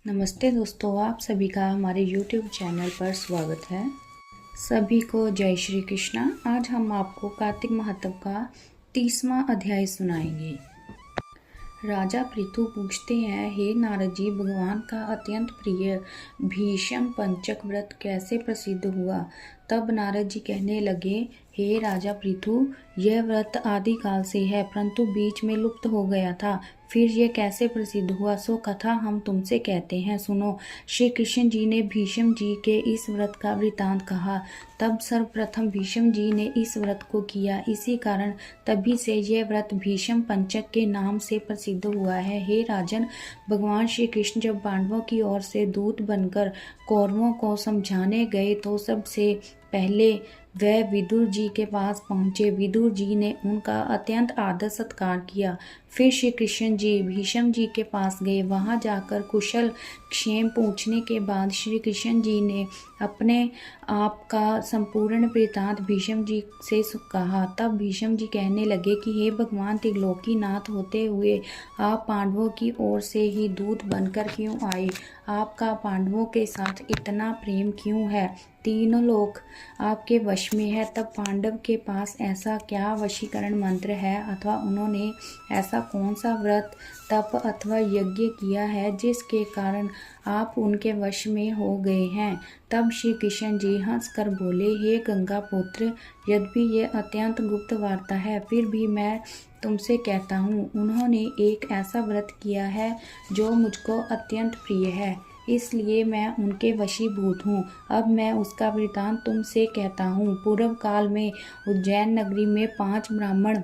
नमस्ते दोस्तों, आप सभी का हमारे YouTube चैनल पर स्वागत है। सभी को जय श्री कृष्णा। आज हम आपको कार्तिक महात्म का 30वां अध्याय सुनाएंगे। राजा पृथु पूछते हैं, हे नारद जी, भगवान का अत्यंत प्रिय भीष्म पंचक व्रत कैसे प्रसिद्ध हुआ? तब नारद जी कहने लगे, हे राजा पृथु, यह व्रत आदिकाल से है, परंतु बीच में लुप्त हो गया था। फिर यह कैसे प्रसिद्ध हुआ, सो कथा हम तुमसे कहते हैं, सुनो। श्री कृष्ण जी ने भीष्म जी के इस व्रत का वृतांत कहा। तब सर्वप्रथम भीष्म जी ने इस व्रत को किया। इसी कारण तभी से यह व्रत भीष्म पंचक के नाम से प्रसिद्ध हुआ है। हे राजन, भगवान श्री कृष्ण जब पांडवों की ओर से दूत बनकर कौरवों को समझाने गए तो सबसे पहले वह विदुर जी के पास पहुंचे। विदुर जी ने उनका अत्यंत आदर सत्कार किया। फिर श्री कृष्ण जी भीष्म जी के पास गए। वहां जाकर कुशल क्षेम पूछने के बाद श्री कृष्ण जी ने अपने आप का संपूर्ण वृतांत भीष्म जी से कहा। तब भीष्म जी कहने लगे कि हे भगवान, त्रिलोकी नाथ होते हुए आप पांडवों की ओर से ही दूत बनकर क्यों आए? आपका पांडवों के साथ इतना प्रेम क्यों है? तीनों लोक आपके वश में है। तब पांडव के पास ऐसा क्या वशीकरण मंत्र है, अथवा उन्होंने ऐसा कौन सा व्रत, तप अथवा यज्ञ किया है जिसके कारण आप उनके वश में हो गए हैं? तब श्री कृष्ण जी हंस कर बोले, हे गंगा पुत्र, यद्यपि ये अत्यंत गुप्त वार्ता है, फिर भी मैं तुमसे कहता हूँ। उन्होंने एक ऐसा व्रत किया है जो मुझको अत्यंत प्रिय है, इसलिए मैं उनके वशीभूत हूँ। अब मैं उसका वृतांत तुमसे कहता हूँ। पूर्व काल में उज्जैन नगरी में 5 ब्राह्मण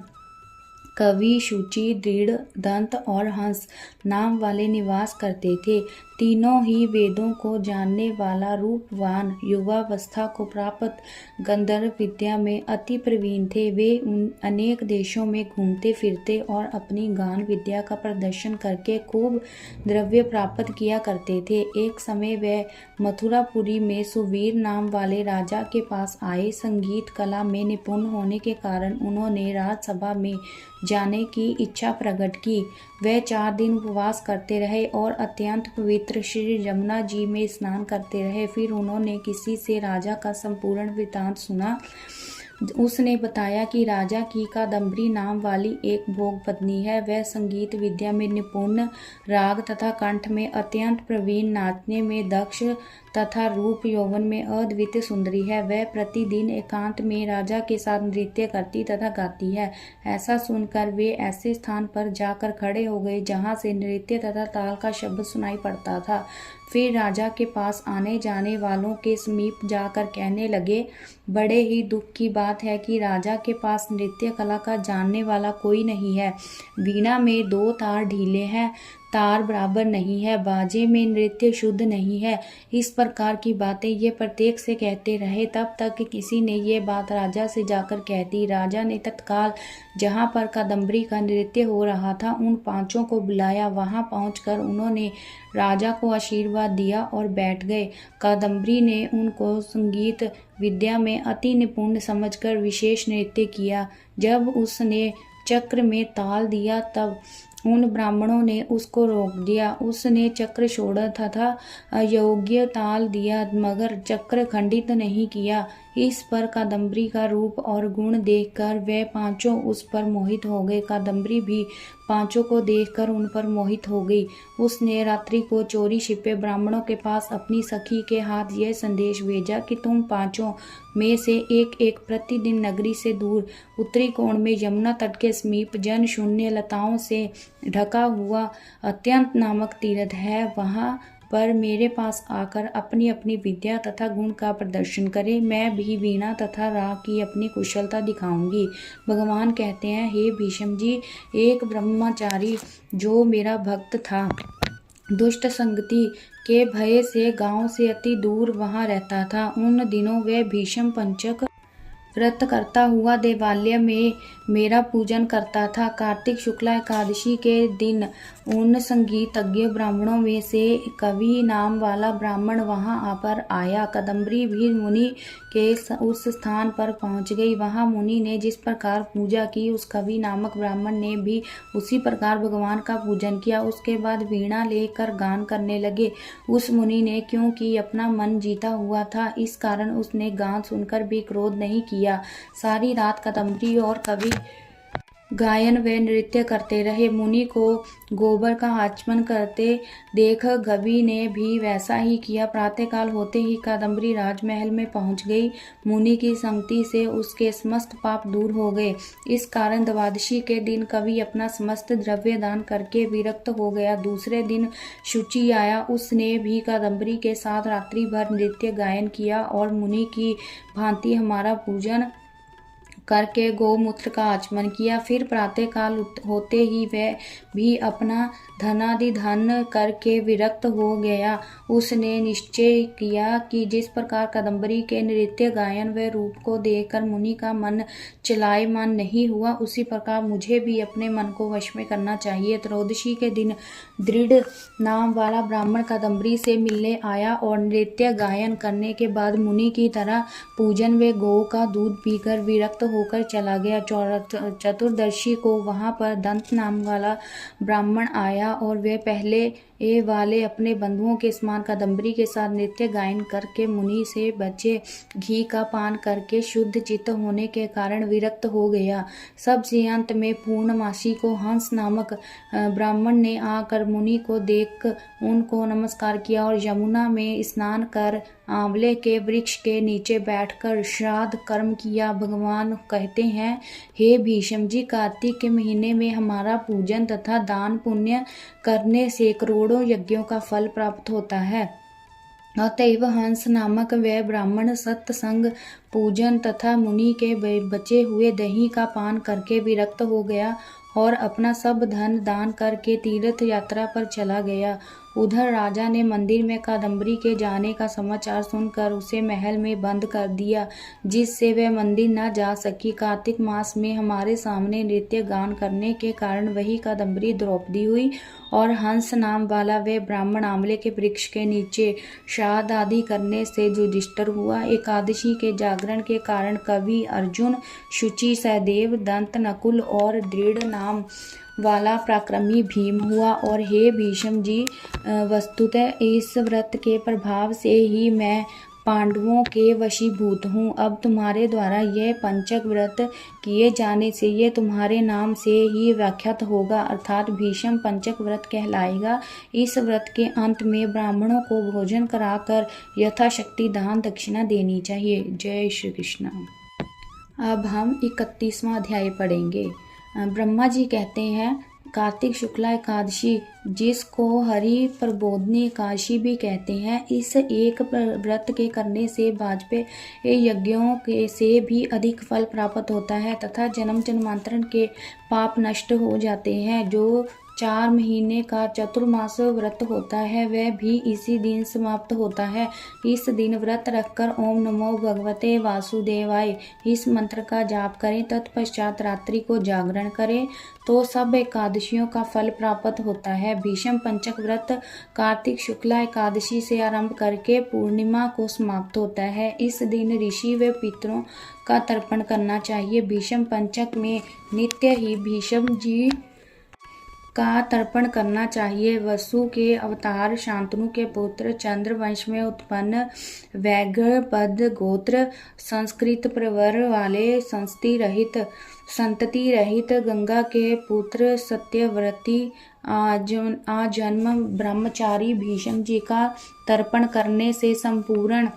कवि, शुचि, दृढ़, दंत और हंस नाम वाले निवास करते थे। तीनों ही वेदों को जानने वाला, रूपवान, युवावस्था को प्राप्त, गंधर्व विद्या में अति प्रवीण थे। वे अनेक देशों में घूमते फिरते और अपनी गान विद्या का प्रदर्शन करके खूब द्रव्य प्राप्त किया करते थे। एक समय वे मथुरापुरी में सुवीर नाम वाले राजा के पास आए। संगीत कला में निपुण होने के कारण उन्होंने राजसभा में जाने की इच्छा प्रकट की। वे 4 दिन उपवास करते रहे और अत्यंत पवित्र श्री यमुना जी में स्नान करते रहे। फिर उन्होंने किसी से राजा का संपूर्ण वृतांत सुना। उसने बताया कि राजा की कादम्बरी नाम वाली एक भोग पत्नी है। वह संगीत विद्या में निपुण, राग तथा कंठ में अत्यंत प्रवीण, नाचने में दक्ष तथा रूप यौवन में अद्वितीय सुंदरी है। वह प्रतिदिन एकांत में राजा के साथ नृत्य करती तथा गाती है। ऐसा सुनकर वे ऐसे स्थान पर जाकर खड़े हो गए जहाँ से नृत्य तथा ताल का शब्द सुनाई पड़ता था। फिर राजा के पास आने जाने वालों के समीप जाकर कहने लगे, बड़े ही दुख की बात है कि राजा के पास नृत्य कला का जानने वाला कोई नहीं है। वीणा में 2 तार ढीले हैं, तार बराबर नहीं है, बाजे में नृत्य शुद्ध नहीं है। इस प्रकार की बातें ये प्रत्येक से कहते रहे। तब तक कि किसी ने ये बात राजा से जाकर कह दी। राजा ने तत्काल जहाँ पर कादम्बरी का नृत्य हो रहा था उन 5 को बुलाया। वहाँ पहुँचकर उन्होंने राजा को आशीर्वाद दिया और बैठ गए। कादम्बरी ने उनको संगीत विद्या में अति निपुण समझकर विशेष नृत्य किया। जब उसने चक्र में ताल दिया तब उन ब्राह्मणों ने उसको रोक दिया। उसने चक्र छोड़ा तथा अयोग्य ताल दिया, मगर चक्र खंडित नहीं किया। इस पर कादम्बरी का रूप और गुण देखकर वे 5 उस पर मोहित हो गए। कादम्बरी भी 5 को देखकर उन पर मोहित हो गई। उसने रात्रि को चोरी छिपे ब्राह्मणों के पास अपनी सखी के हाथ यह संदेश भेजा कि तुम 5 में से एक प्रतिदिन नगरी से दूर उत्तरी कोण में यमुना तट के समीप जन शून्य लताओं से ढका हुआ अत्यंत नामक तीर्थ है, वहाँ पर मेरे पास आकर अपनी अपनी विद्या तथा गुण का प्रदर्शन करें। मैं भी वीणा तथा राग की अपनी कुशलता दिखाऊंगी। भगवान कहते हैं, हे भीष्म जी, एक ब्रह्मचारी जो मेरा भक्त था, दुष्ट संगति के भय से गांव से अति दूर वहां रहता था। उन दिनों वह भीष्म पंचक व्रत करता हुआ देवालय में मेरा पूजन करता था। कार्तिक शुक्ला एकादशी के दिन उन संगीतज्ञ ब्राह्मणों में से कवि नाम वाला ब्राह्मण वहां पर आया। कदम्बरी भी मुनि के उस स्थान पर पहुंच गई। वहां मुनि ने जिस प्रकार पूजा की, उस कवि नामक ब्राह्मण ने भी उसी प्रकार भगवान का पूजन किया। उसके बाद वीणा लेकर गान करने लगे। उस मुनि ने क्योंकि अपना मन जीता हुआ था, इस कारण उसने गान सुनकर भी क्रोध नहीं किया। सारी रात कदम्बरी और कवि गायन व नृत्य करते रहे। मुनि को गोबर का आचमन करते देख कवि ने भी वैसा ही किया। प्रातःकाल होते ही कादम्बरी राजमहल में पहुंच गई। मुनि की संगति से उसके समस्त पाप दूर हो गए। इस कारण द्वादशी के दिन कवि अपना समस्त द्रव्य दान करके विरक्त हो गया। दूसरे दिन शुचि आया। उसने भी कादम्बरी के साथ रात्रि भर नृत्य गायन किया और मुनि की भांति हमारा पूजन करके गोमूत्र का आचमन किया। फिर प्रातःकाल होते ही वह भी अपना धनादि धन करके विरक्त हो गया। उसने निश्चय किया कि जिस प्रकार कदम्बरी के नृत्य गायन व रूप को देखकर मुनि का मन चलायमान नहीं हुआ, उसी प्रकार मुझे भी अपने मन को वश में करना चाहिए। त्रयोदशी के दिन दृढ़ नाम वाला ब्राह्मण कदम्बरी से मिलने आया और नृत्य गायन करने के बाद मुनि की तरह पूजन व गौ का दूध पीकर विरक्त होकर चला गया। चतुर्दशी को वहां पर दंत नाम वाला ब्राह्मण आया और वे पहले वाले अपने बंधुओं के समान कदम्बरी के साथ नृत्य गायन करके मुनि से बचे घी का पान करके शुद्ध चित्त होने के कारण विरक्त हो गया। सबसे अंत में पूर्णमासी को हंस नामक ब्राह्मण ने आकर मुनि को देख उनको नमस्कार किया और यमुना में स्नान कर आंवले के वृक्ष के नीचे बैठकर श्राद्ध कर्म किया। भगवान कहते हैं, हे भीष्म जी, कार्तिक के महीने में हमारा पूजन तथा दान पुण्य करने से करोड़ों यज्ञों का फल प्राप्त होता है। अतएव हंस नामक वह ब्राह्मण सत्संग पूजन तथा मुनि के बचे हुए दही का पान करके विरक्त हो गया और अपना सब धन दान करके तीर्थ यात्रा पर चला गया। उधर राजा ने मंदिर में कादम्बरी के जाने का समाचार सुनकर उसे महल में बंद कर दिया, जिससे वह मंदिर न जा सकी। कार्तिक मास में हमारे सामने नृत्य गान करने के कारण वही कादम्बरी द्रौपदी हुई और हंस नाम वाला वह ब्राह्मण आंवले के वृक्ष के नीचे श्राद्ध आदि करने से युधिष्ठिर हुआ। एकादशी के जागरण के कारण कवि अर्जुन, शुचि, सहदेव, दंत, नकुल और दृढ़ नाम वाला पराक्रमी भीम हुआ। और हे भीष्म जी, वस्तुतः इस व्रत के प्रभाव से ही मैं पांडवों के वशीभूत हूँ। अब तुम्हारे द्वारा यह पंचक व्रत किए जाने से यह तुम्हारे नाम से ही व्याख्यात होगा, अर्थात भीष्म पंचक व्रत कहलाएगा। इस व्रत के अंत में ब्राह्मणों को भोजन कराकर यथाशक्ति दान दक्षिणा देनी चाहिए। जय श्री कृष्ण। अब हम 31वां अध्याय पढ़ेंगे। ब्रह्मा जी कहते हैं, कार्तिक शुक्ला एकादशी, जिसको हरि प्रबोधनी एकादशी भी कहते हैं, इस एक व्रत के करने से वाजपेय यज्ञों के से भी अधिक फल प्राप्त होता है तथा जन्म जन्मांतरण के पाप नष्ट हो जाते हैं। जो 4 महीने का चतुर्मास व्रत होता है वह भी इसी दिन समाप्त होता है। इस दिन व्रत रखकर ओम नमो भगवते वासुदेवाय इस मंत्र का जाप करें। तत्पश्चात रात्रि को जागरण करें तो सब एकादशियों का फल प्राप्त होता है। भीष्म पंचक व्रत कार्तिक शुक्ला एकादशी से आरंभ करके पूर्णिमा को समाप्त होता है। इस दिन ऋषि व पितरों का तर्पण करना चाहिए। भीष्म पंचक में नित्य ही भीष्म जी का तर्पण करना चाहिए। वसु के अवतार शांतनु के पुत्र, चंद्रवंश में उत्पन्न वैगपद गोत्र, संस्कृत प्रवर वाले, संतति रहित गंगा के पुत्र, सत्यव्रती आजन्म ब्रह्मचारी भीष्म जी का तर्पण करने से संपूर्ण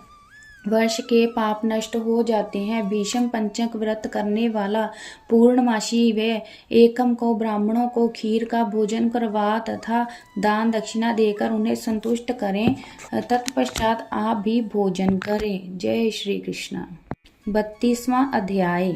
वर्ष के पाप नष्ट हो जाते हैं। भीष्म पंचक व्रत करने वाला पूर्णमासी व एकम को ब्राह्मणों को खीर का भोजन करवा तथा दान दक्षिणा देकर उन्हें संतुष्ट करें। तत्पश्चात आप भी भोजन करें। जय श्री कृष्ण। 32वां अध्याय।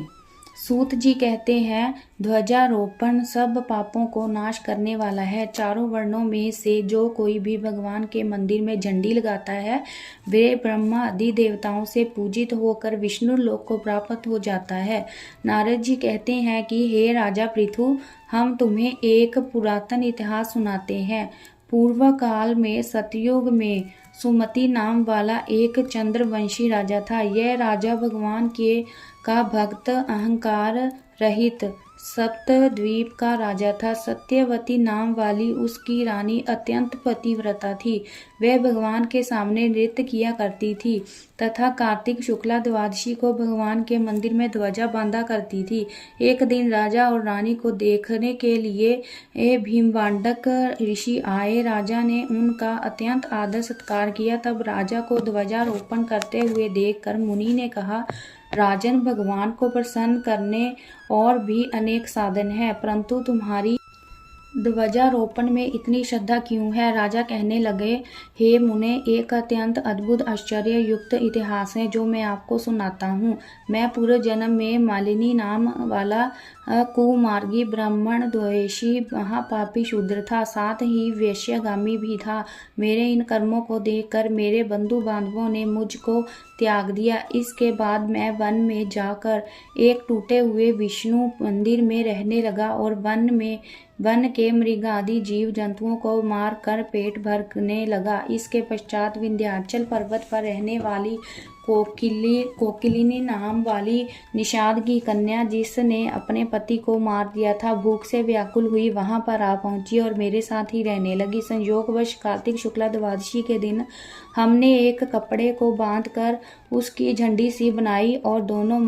सूत जी कहते हैं, ध्वजारोपण सब पापों को नाश करने वाला है। चारों वर्णों में से जो कोई भी भगवान के मंदिर में झंडी लगाता है, वे ब्रह्मा आदि देवताओं से पूजित होकर विष्णु लोक को प्राप्त हो जाता है। नारद जी कहते हैं कि हे राजा पृथु, हम तुम्हें एक पुरातन इतिहास सुनाते हैं। पूर्व काल में सतयुग में सुमति नाम वाला एक चंद्रवंशी राजा था। यह राजा भगवान के का भक्त, अहंकार रहित, सप्तद्वीप का राजा था। सत्यवती नाम वाली उसकी रानी अत्यंत पतिव्रता थी। वह भगवान के सामने नृत्य किया करती थी तथा कार्तिक शुक्ला द्वादशी को भगवान के मंदिर में ध्वजा बांधा करती थी। एक दिन राजा और रानी को देखने के लिए भीमवांडक ऋषि आए। राजा ने उनका अत्यंत आदर सत्कार किया। तब राजा को ध्वजारोपण करते हुए देखकर मुनि ने कहा, राजन, भगवान को प्रसन्न करने और भी अनेक साधन हैं, परंतु तुम्हारी ध्वजारोपण में इतनी श्रद्धा क्यों है? राजा कहने लगे, हे मुने, एक अत्यंत अद्भुत आश्चर्य युक्त इतिहास है जो मैं आपको सुनाता हूँ। मैं पूर्व जन्म में मालिनी नाम वाला कुमार्गी, ब्राह्मण द्वेषी, महापापी शूद्र था, साथ ही वेश्यागामी भी था। मेरे इन कर्मों को देखकर मेरे बंधु बांधवों ने मुझको त्याग दिया। इसके बाद मैं वन में जाकर एक टूटे हुए विष्णु मंदिर में रहने लगा और वन के मृग आदि जीव जंतुओं को मार कर पेट भरने लगा। इसके पश्चात विंध्याचल पर्वत पर रहने वाली कोकिलिनी नाम वाली निषाद की कन्या, जिसने अपने पति को मार दिया था, भूख से व्याकुल हुई वहां पर आ पहुंची और मेरे साथ ही रहने लगी। संयोगवश कार्तिक शुक्ला द्वादशी के दिन हमने एक कपड़े को बांधकर उसकी झंडी सी बनाई और दोनों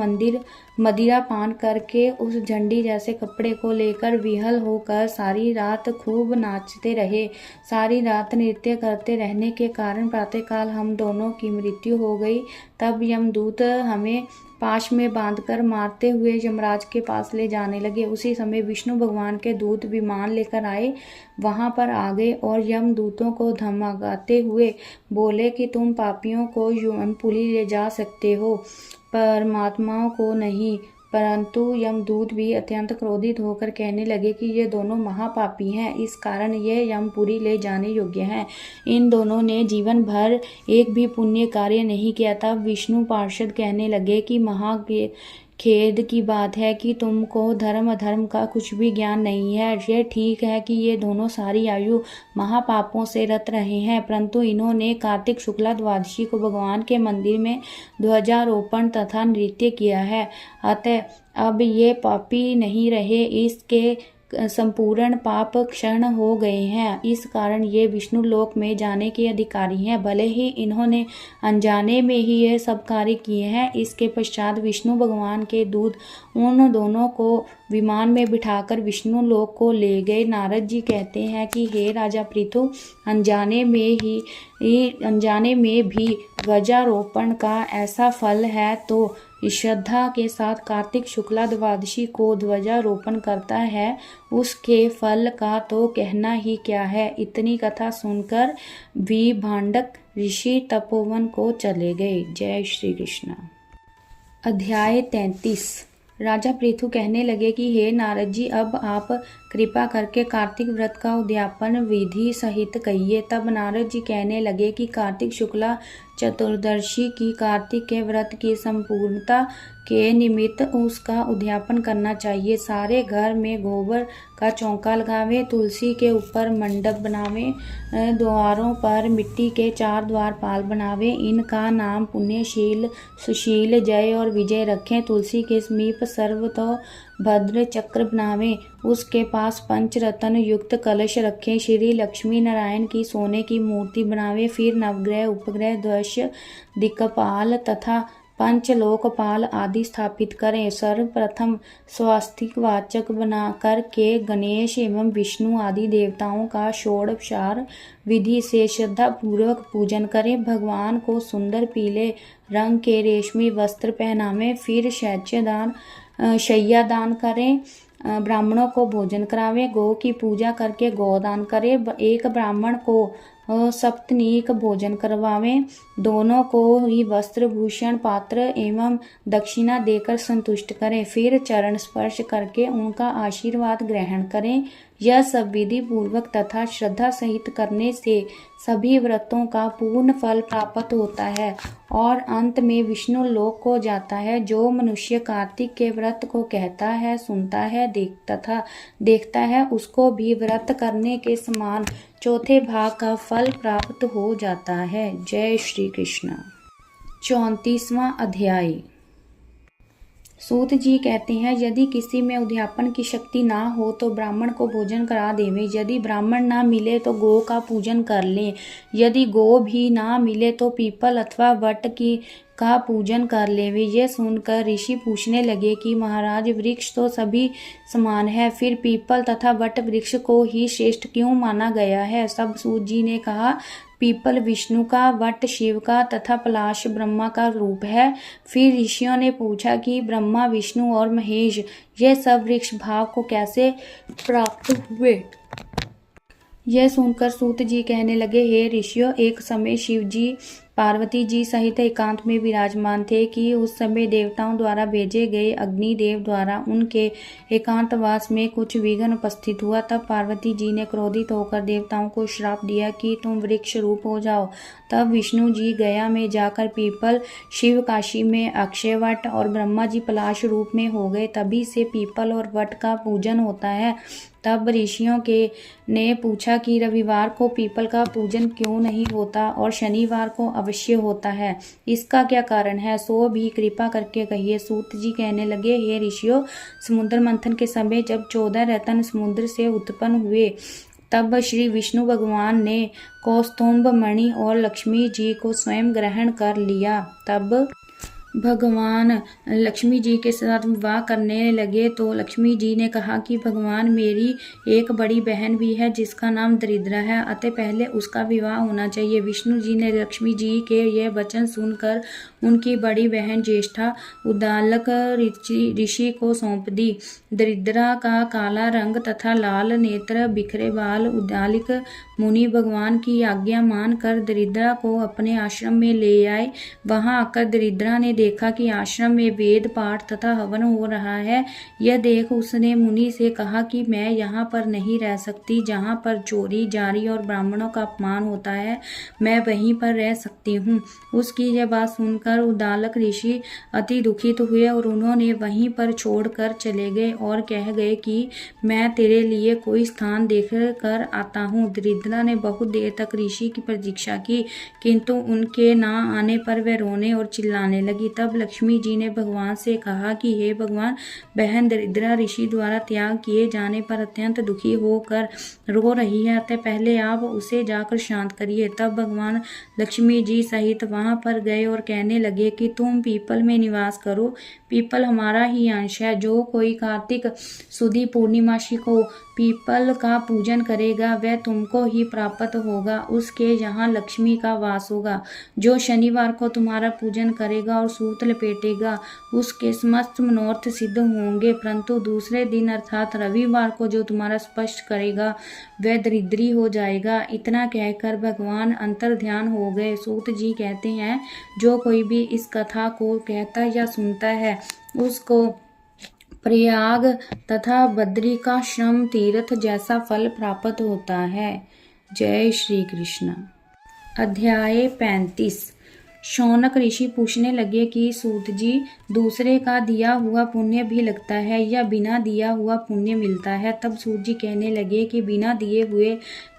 मदिरा पान करके उस झंडी जैसे कपड़े को लेकर विहल होकर सारी रात खूब नाचते रहे। सारी रात नृत्य करते रहने के कारण प्रातःकाल हम दोनों की मृत्यु हो गई। तब यमदूत हमें पाश में बांधकर मारते हुए यमराज के पास ले जाने लगे। उसी समय विष्णु भगवान के दूत विमान लेकर आए, वहां पर आ गए और यमदूतों को धमकाते हुए बोले कि तुम पापियों को यमपुरी ले जा सकते हो, परमात्माओं को नहीं। परंतु यमदूत भी अत्यंत क्रोधित होकर कहने लगे कि ये दोनों महापापी हैं, इस कारण ये यमपुरी ले जाने योग्य हैं। इन दोनों ने जीवन भर एक भी पुण्य कार्य नहीं किया। तब विष्णु पार्षद कहने लगे कि खेद की बात है कि तुमको धर्म अधर्म का कुछ भी ज्ञान नहीं है। ये ठीक है कि ये दोनों सारी आयु महापापों से रत रहे हैं, परंतु इन्होंने कार्तिक शुक्ला द्वादशी को भगवान के मंदिर में ध्वजारोपण तथा नृत्य किया है। अतः अब ये पापी नहीं रहे, इसके संपूर्ण पाप क्षण हो गए हैं। इस कारण ये विष्णु लोक में जाने के अधिकारी हैं, भले ही इन्होंने अनजाने में ही ये सब कार्य किए हैं। इसके पश्चात विष्णु भगवान के दूत उन दोनों को विमान में बिठाकर विष्णु लोक को ले गए। नारद जी कहते हैं कि हे राजा पृथु, अनजाने में भी ध्वजारोपण का ऐसा फल है, तो श्रद्धा के साथ कार्तिक शुक्ला द्वादशी को ध्वजारोपण करता है, उसके फल का तो कहना ही क्या है। इतनी कथा सुनकर विभांडक ऋषि तपोवन को चले गए। जय श्री कृष्ण। अध्याय 33। राजा पृथु कहने लगे कि हे नारद जी, अब आप कृपा करके कार्तिक व्रत का उद्यापन विधि सहित कहिए। तब नारद जी कहने लगे कि कार्तिक शुक्ला चतुर्दशी की कार्तिक के व्रत की संपूर्णता के निमित्त उसका उद्यापन करना चाहिए। सारे घर में गोबर का चौका लगावे, तुलसी के ऊपर मंडप बनावे, द्वारों पर मिट्टी के 4 द्वारपाल बनावे। इनका नाम पुण्यशील, सुशील, जय और विजय रखें। तुलसी के समीप सर्वतो भद्र चक्र बनावे, उसके पास पंचरत्न युक्त कलश रखें। श्री लक्ष्मी नारायण की सोने की मूर्ति बनावे। फिर नवग्रह, उपग्रह, द्वैश, दिक्पाल तथा पंचलोकपाल आदि स्थापित करें। सर्वप्रथम स्वास्तिक वाचक बना कर के गणेश एवं विष्णु आदि देवताओं का षोडशोपचार विधि से श्रद्धा पूर्वक पूजन करें। भगवान को सुंदर पीले रंग के रेशमी वस्त्र पहनावें। फिर शय्या दान करें, ब्राह्मणों को भोजन करावें, गौ की पूजा करके गोदान करें। एक ब्राह्मण को सप्तनीक भोजन करवावें। दोनों को ही वस्त्र, भूषण, पात्र एवं दक्षिणा देकर संतुष्ट करें। फिर चरण स्पर्श करके उनका आशीर्वाद ग्रहण करें। यह सब विधि पूर्वक तथा श्रद्धा सहित करने से सभी व्रतों का पूर्ण फल प्राप्त होता है और अंत में विष्णु लोक को जाता है। जो मनुष्य कार्तिक के व्रत को कहता है, सुनता है तथा देखता है, उसको भी व्रत करने के समान चौथे भाग का फल प्राप्त हो जाता है। जय श्री कृष्ण। 34वां अध्याय। सूत जी कहते हैं, यदि किसी में उद्यापन की शक्ति ना हो तो ब्राह्मण को भोजन करा देवें। यदि ब्राह्मण ना मिले तो गौ का पूजन कर लें। यदि गौ भी ना मिले तो पीपल अथवा वट का पूजन कर लेवे। यह सुनकर ऋषि पूछने लगे कि महाराज, वृक्ष तो सभी समान है, फिर पीपल तथा वट वृक्ष को ही श्रेष्ठ क्यों माना गया है? सब सूत जी ने कहा, पीपल विष्णु का, वट शिव का तथा पलाश ब्रह्मा का रूप है। फिर ऋषियों ने पूछा कि ब्रह्मा, विष्णु और महेश ये सब वृक्ष भाव को कैसे प्राप्त हुए? यह सुनकर सूत जी कहने लगे, हे ऋषियों, एक समय शिव जी पार्वती जी सहित एकांत में विराजमान थे कि उस समय देवताओं द्वारा भेजे गए अग्निदेव द्वारा उनके एकांतवास में कुछ विघ्न उपस्थित हुआ। तब पार्वती जी ने क्रोधित होकर देवताओं को श्राप दिया कि तुम वृक्ष रूप हो जाओ। तब विष्णु जी गया में जाकर पीपल, शिव काशी में अक्षयवट और ब्रह्मा जी पलाश रूप में हो गए। तभी से पीपल और वट का पूजन होता है। तब ऋषियों ने पूछा कि रविवार को पीपल का पूजन क्यों नहीं होता और शनिवार को अवश्य होता है? इसका क्या कारण है? सो भी कृपा करके कहिए। सूत जी कहने लगे, हे ऋषियों, समुद्र मंथन के समय जब 14 रत्न समुद्र से उत्पन्न हुए तब श्री विष्णु भगवान ने कौस्तुभ मणि और लक्ष्मी जी को स्वयं ग्रहण कर लिया। तब भगवान लक्ष्मी जी के साथ विवाह करने लगे तो लक्ष्मी जी ने कहा कि भगवान, मेरी एक बड़ी बहन भी है जिसका नाम दरिद्रा है, अतः पहले उसका विवाह होना चाहिए। विष्णु जी ने लक्ष्मी जी के ये वचन सुनकर उनकी बड़ी बहन ज्येष्ठा उद्दालक ऋषि को सौंप दी। दरिद्रा का काला रंग तथा लाल नेत्र, बिखरे बाल उद्दालिक मुनि भगवान की आज्ञा मानकर दरिद्रा को अपने आश्रम में ले आए। वहां आकर दरिद्रा ने देखा कि आश्रम में वेद पाठ तथा हवन हो रहा है। यह देख उसने मुनि से कहा कि मैं यहाँ पर नहीं रह सकती, जहाँ पर चोरी, जारी और ब्राह्मणों का अपमान होता है, मैं वहीं पर रह सकती हूँ। उसकी यह बात सुनकर उद्दालक ऋषि अति दुखित हुए और उन्होंने वहीं पर छोड़कर चले गए और कह गए कि मैं तेरे लिए कोई स्थान देख कर आता हूँ। दरिद्रा ने बहुत देर तक ऋषि की प्रतीक्षा की, किंतु उनके ना आने पर वह रोने और चिल्लाने लगी। तब लक्ष्मी जी ने भगवान से कहा कि हे भगवान, बहन दरिद्रा ऋषि द्वारा त्याग किए जाने पर अत्यंत दुखी होकर रो रही है, अतः पहले आप उसे जाकर शांत करिए। तब भगवान लक्ष्मी जी सहित वहां पर गए और कहने लगे कि तुम पीपल में निवास करो। पीपल हमारा ही अंश है। जो कोई कार्तिक सुदी पूर्णिमासी को पीपल का पूजन करेगा वह तुमको ही प्राप्त होगा, उसके यहाँ लक्ष्मी का वास होगा। जो शनिवार को तुम्हारा पूजन करेगा और सूत लपेटेगा उसके समस्त मनोरथ सिद्ध होंगे, परंतु दूसरे दिन अर्थात रविवार को जो तुम्हारा स्पष्ट करेगा वह दरिद्री हो जाएगा। इतना कहकर भगवान अंतर ध्यान हो गए। सूत जी कहते हैं, जो कोई भी इस कथा को कहता या सुनता है उसको प्रयाग तथा बद्रिकाश्रम तीर्थ जैसा फल प्राप्त होता है। जय श्री कृष्ण। अध्याय 35। शौनक ऋषि पूछने लगे कि सूत जी, दूसरे का दिया हुआ पुण्य भी लगता है या बिना दिया हुआ पुण्य मिलता है? तब सूत जी कहने लगे कि बिना दिए हुए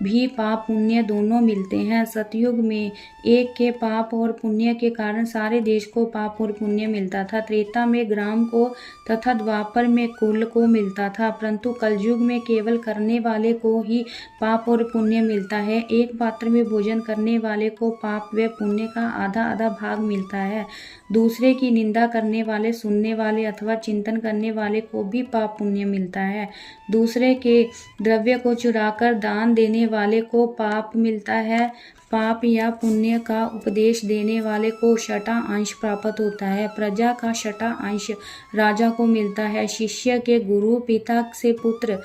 भी पाप पुण्य दोनों मिलते हैं। सतयुग में एक के पाप और पुण्य के कारण सारे देश को पाप और पुण्य मिलता था। त्रेता में ग्राम को तथा द्वापर में कुल को मिलता था, परंतु कलयुग में केवल करने वाले को ही पाप और पुण्य मिलता है। एक पात्र में भोजन करने वाले को पाप व पुण्य का आधा आधा भाग मिलता है। दूसरे की निंदा करने वाले, सुनने वाले अथवा चिंतन करने वाले को भी पाप पुण्य मिलता है। दूसरे के द्रव्य को चुराकर दान देने वाले को पाप मिलता है। पाप या पुण्य का उपदेश देने वाले को छठा अंश प्राप्त होता है। प्रजा का छठा अंश राजा को मिलता है। शिष्य के गुरु, पिता से पुत्र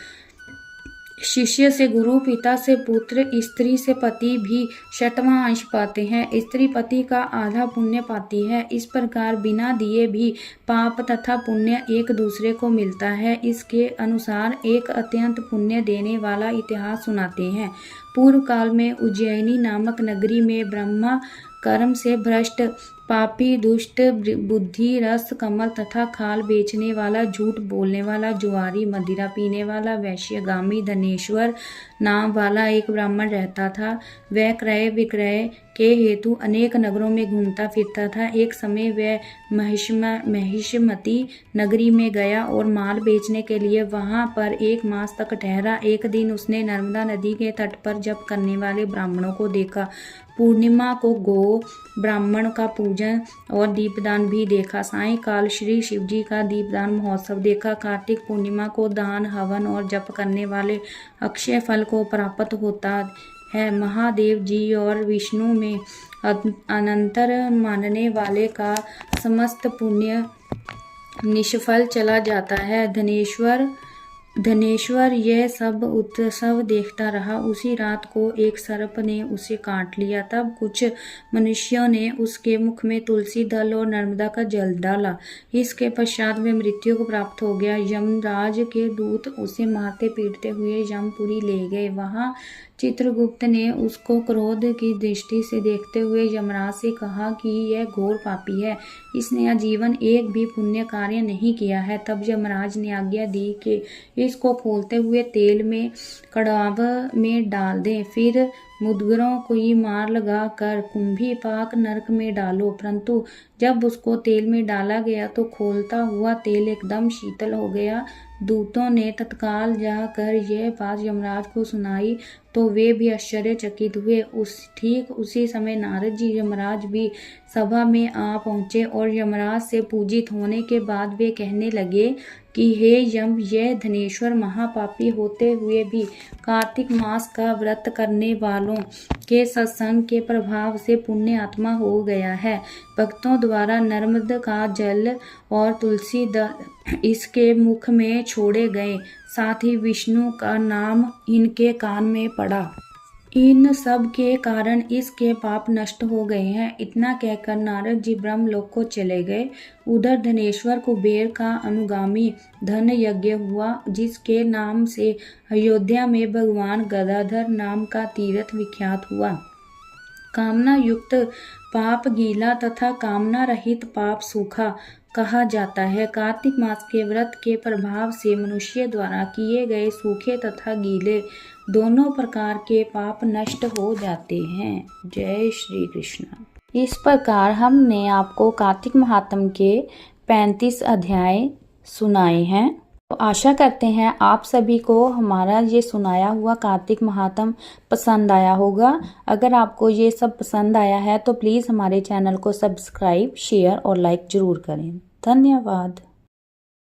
शिष्य से गुरु, पिता से पुत्र, स्त्री से पति भी 6वां अंश पाते हैं। स्त्री पति का आधा पुण्य पाती है। इस प्रकार बिना दिए भी पाप तथा पुण्य एक दूसरे को मिलता है। इसके अनुसार एक अत्यंत पुण्य देने वाला इतिहास सुनाते हैं। पूर्व काल में उज्जैनी नामक नगरी में ब्रह्मा कर्म से भ्रष्ट, पापी, दुष्ट, बुद्धि, रस, कमल तथा खाल बेचने वाला, झूठ बोलने वाला, जुआरी, मदिरा पीने वाला, वैश्यगामी, धनेश्वर नाम वाला एक ब्राह्मण रहता था। वह क्रय विक्रय के हेतु अनेक नगरों में घूमता फिरता था। एक समय वह महिष्मती नगरी में गया और माल बेचने के लिए वहां पर 1 मास तक ठहरा। एक दिन उसने नर्मदा नदी के तट पर जप करने वाले ब्राह्मणों को देखा। पूर्णिमा को गो ब्राह्मण का पूजन और दीपदान भी देखा। सायंकाल श्री शिवजी का दीपदान महोत्सव देखा। कार्तिक पूर्णिमा को दान, हवन और जप करने वाले अक्षय फल को प्राप्त होता है। महादेव जी और विष्णु में अनंतर मानने वाले का समस्त पुण्य निष्फल चला जाता है। धनेश्वर यह सब उत्सव देखता रहा। उसी रात को एक सर्प ने उसे काट लिया। तब कुछ मनुष्यों ने उसके मुख में तुलसी दल और नर्मदा का जल डाला। इसके पश्चात वह मृत्यु को प्राप्त हो गया। यमराज के दूत उसे मारते पीटते हुए यमपुरी ले गए। वहां चित्रगुप्त ने उसको क्रोध की दृष्टि से देखते हुए यमराज से कहा कि यह घोर पापी है, इसने आजीवन एक भी पुण्य कार्य नहीं किया है। तब यमराज ने आज्ञा दी कि इसको खोलते हुए तेल में कड़ाव में डाल दें, फिर मुदगरों को मार लगा कर कुंभी पाक नरक में डालो। परंतु जब उसको तेल में डाला गया तो खोलता हुआ तेल एकदम शीतल हो गया। दूतों ने तत्काल जाकर यह बात यमराज को सुनाई तो वे भी आश्चर्यचकित हुए। ठीक उसी समय नारद जी यमराज भी सभा में आ पहुंचे और यमराज से पूजित होने के बाद वे कहने लगे कि हे यम, यह धनेश्वर महापापी होते हुए भी कार्तिक मास का व्रत करने वालों के सत्संग के प्रभाव से पुण्य आत्मा हो गया है। भक्तों द्वारा नर्मदा का जल और तुलसी दल इसके मुख में छोड़े गए। साथ ही विष्णु का नाम इनके कान में पड़ा। इन सब के कारण इसके पाप नष्ट हो गए हैं। इतना कहकर नारद जी ब्रह्मलोक को चले गए। उधर धनेश्वर कुबेर का अनुगामी धन यज्ञ हुआ, जिसके नाम से अयोध्या में भगवान गदाधर नाम का तीर्थ विख्यात हुआ। कामना युक्त पाप गीला तथा कामना रहित पाप सूखा कहा जाता है। कार्तिक मास के व्रत के प्रभाव से मनुष्य द्वारा किए गए सूखे तथा गीले दोनों प्रकार के पाप नष्ट हो जाते हैं। जय श्री कृष्ण। इस प्रकार हमने आपको कार्तिक महात्म के 35 अध्याय सुनाए हैं। तो आशा करते हैं आप सभी को हमारा ये सुनाया हुआ कार्तिक महात्म पसंद आया होगा। अगर आपको ये सब पसंद आया है तो प्लीज़ हमारे चैनल को सब्सक्राइब, शेयर और लाइक ज़रूर करें। धन्यवाद।